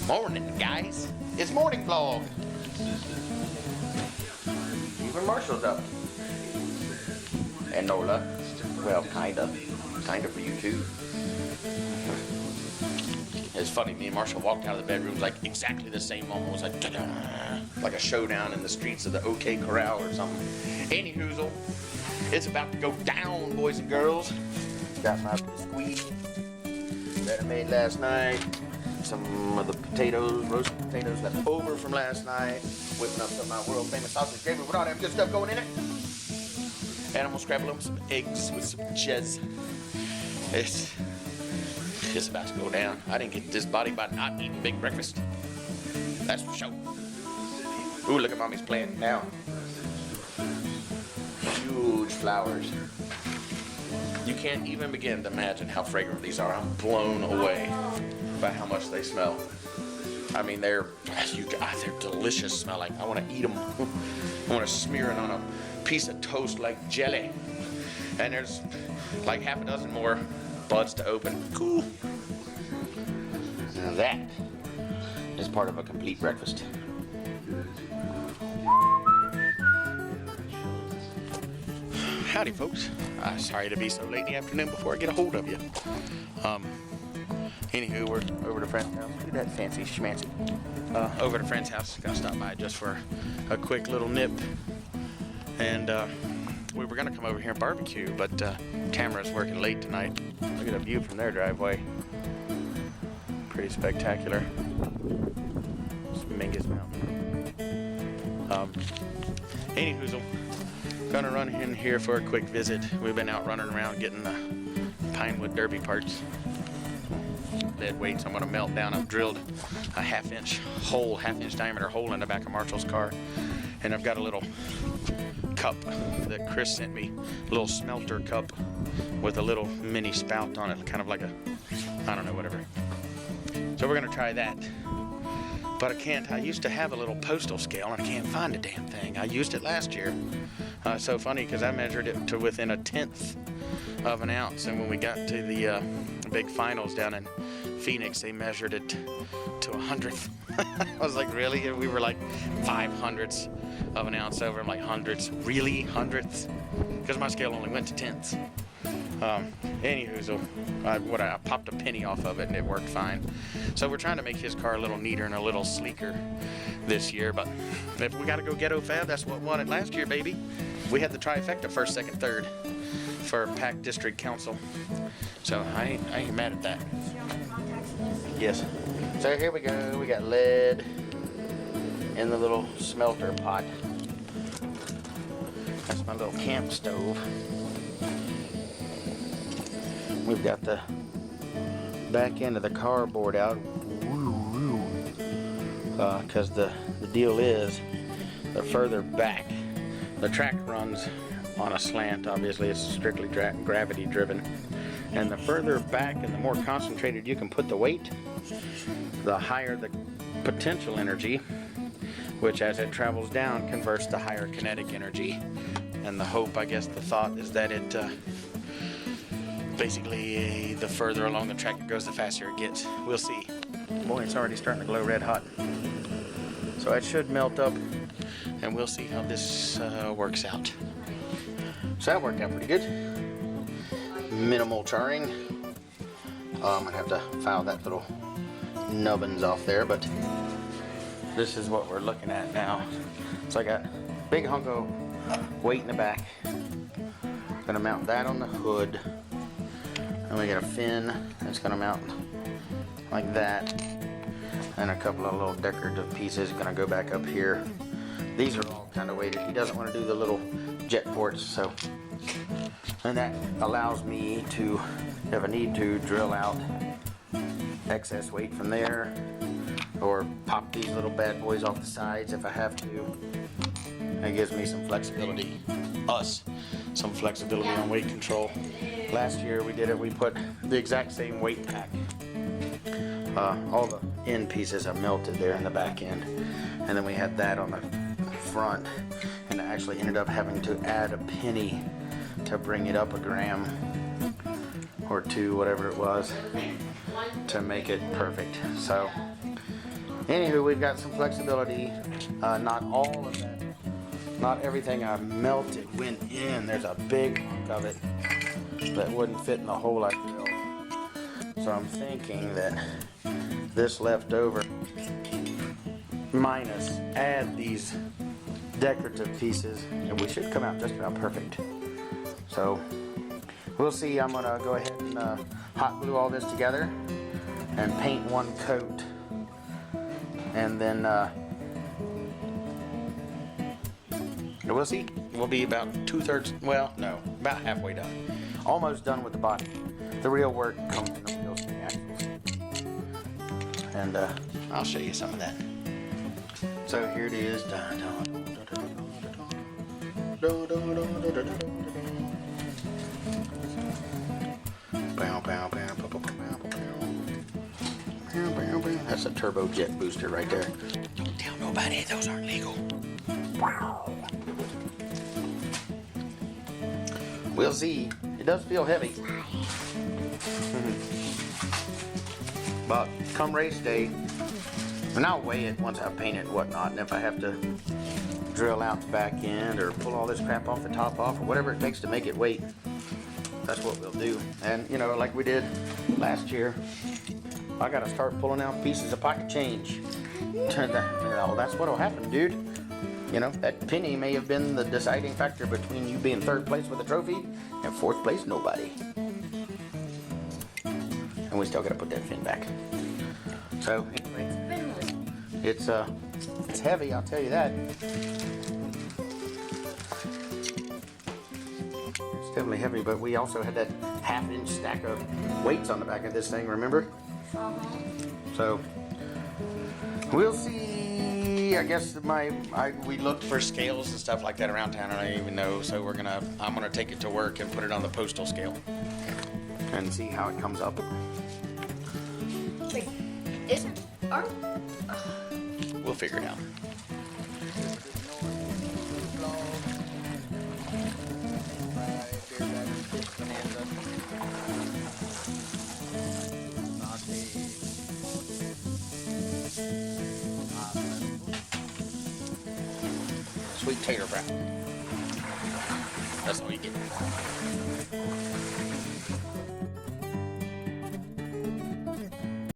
Morning, guys. It's morning vlog. Even Marshall's up. And Nola. Well, kinda. Kinda for you too. It's funny, me and Marshall walked out of the bedrooms like exactly the same moment. It was like, ta-da, like a showdown in the streets of the OK Corral or something. Anyhoozle, it's about to go down, boys and girls. Got my biscuit that I made last night. Some of the potatoes, roasted potatoes left over from last night. Whipping up some of my world famous sausage gravy with all that good stuff going in it. And I'm gonna scramble them some eggs with some cheese. It's about to go down. I didn't get this body by not eating big breakfast. That's for sure. Ooh, look at mommy's plant now. Huge flowers. You can't even begin to imagine how fragrant these are. I'm blown away by how much they smell. I mean, they're delicious smelling. I want to eat them. I want to smear it on a piece of toast like jelly. And there's like half a dozen more buds to open. Cool. Now that is part of a complete breakfast. Howdy, folks. Sorry to be so late in the afternoon before I get a hold of you. Anywho, we're over to friend's house. Look at that fancy schmancy. Over to friend's house. Gonna stop by just for a quick little nip. And we were gonna come over here and barbecue, but Tamara's working late tonight. Look at the view from their driveway. Pretty spectacular. It's Mingus Mountain. Anyhoozle, gonna run in here for a quick visit. We've been out running around getting the Pinewood Derby parts. Dead weights I'm gonna melt down. I've drilled a half-inch diameter hole in the back of Marshall's car, and I've got a little cup that Chris sent me, a little smelter cup with a little mini spout on it, kind of like a, I don't know, whatever. So we're gonna try that. But I can't. I used to have a little postal scale and I can't find a damn thing. I used it last year. It's so funny because I measured it to within 1/10 of an ounce, and when we got to the big finals down in Phoenix, they measured it to 100th. I was like, really? And we were like 500ths of an ounce over. I'm like, hundredths? Really? Hundredths? Because my scale only went to tenths. Anywho, so I popped a penny off of it and it worked fine. So we're trying to make his car a little neater and a little sleeker this year, but if we got to go ghetto fab, that's what won it last year, baby. We had the trifecta, first, second, third for Pack District Council. So I ain't mad at that. Yes. So here we go. We got lead in the little smelter pot. That's my little camp stove. We've got the back end of the car bored out, because the deal is, the further back, the track runs on a slant. Obviously it's strictly gravity driven, and the further back and the more concentrated you can put the weight, the higher the potential energy, which as it travels down converts to higher kinetic energy. And the hope, I guess the thought, is that it basically the further along the track it goes, the faster it gets. We'll see. Boy, it's already starting to glow red hot. So it should melt up, and we'll see how this works out. So that worked out pretty good. Minimal charring. I'm gonna have to file that little nubbins off there, but this is what we're looking at now. So I got big hunk of weight in the back. Gonna mount that on the hood. And we got a fin that's gonna mount like that. And a couple of little decorative pieces gonna go back up here. These are all kind of weighted. He doesn't want to do the little jet ports, so. And that allows me to, if I need to, drill out excess weight from there, or pop these little bad boys off the sides if I have to. That gives me some flexibility, some flexibility on weight control. Last year we did it, we put the exact same weight pack. All the end pieces are melted there in the back end. And then we had that on the front, and I actually ended up having to add a penny to bring it up a gram or two, whatever it was, to make it perfect. So Anywho, we've got some flexibility. Not all of that, not everything I melted went in. There's a big hunk of it that wouldn't fit in the hole I drilled. So I'm thinking that this leftover minus add these decorative pieces and we should come out just about perfect. So we'll see. I'm gonna go ahead and hot glue all this together and paint one coat, and then we'll see. We'll be about 2/3, well, no, about halfway done. Almost done with the body. The real work comes in the wheels and the axles. And I'll show you some of that. So here it is. That's a turbo jet booster right there. Don't tell nobody, those aren't legal. Wow. We'll see. It does feel heavy. But come race day, and I'll weigh it once I paint it and whatnot, and if I have to drill out the back end or pull all this crap off the top off or whatever it takes to make it weight, that's what we'll do. And you know, like we did last year, I gotta start pulling out pieces of pocket change. That's what'll happen, dude. You know, that penny may have been the deciding factor between you being 3rd place with a trophy and 4th place nobody. And we still gotta put that fin back. So anyway, it's heavy, I'll tell you that. It's definitely heavy, but we also had that 1/2-inch stack of weights on the back of this thing, remember? So we'll see. I guess we looked for scales and stuff like that around town. I don't even know. So I'm gonna take it to work and put it on the postal scale and see how it comes up. Wait, isn't our? We'll figure it out. Sweet tater fry. That's all you get.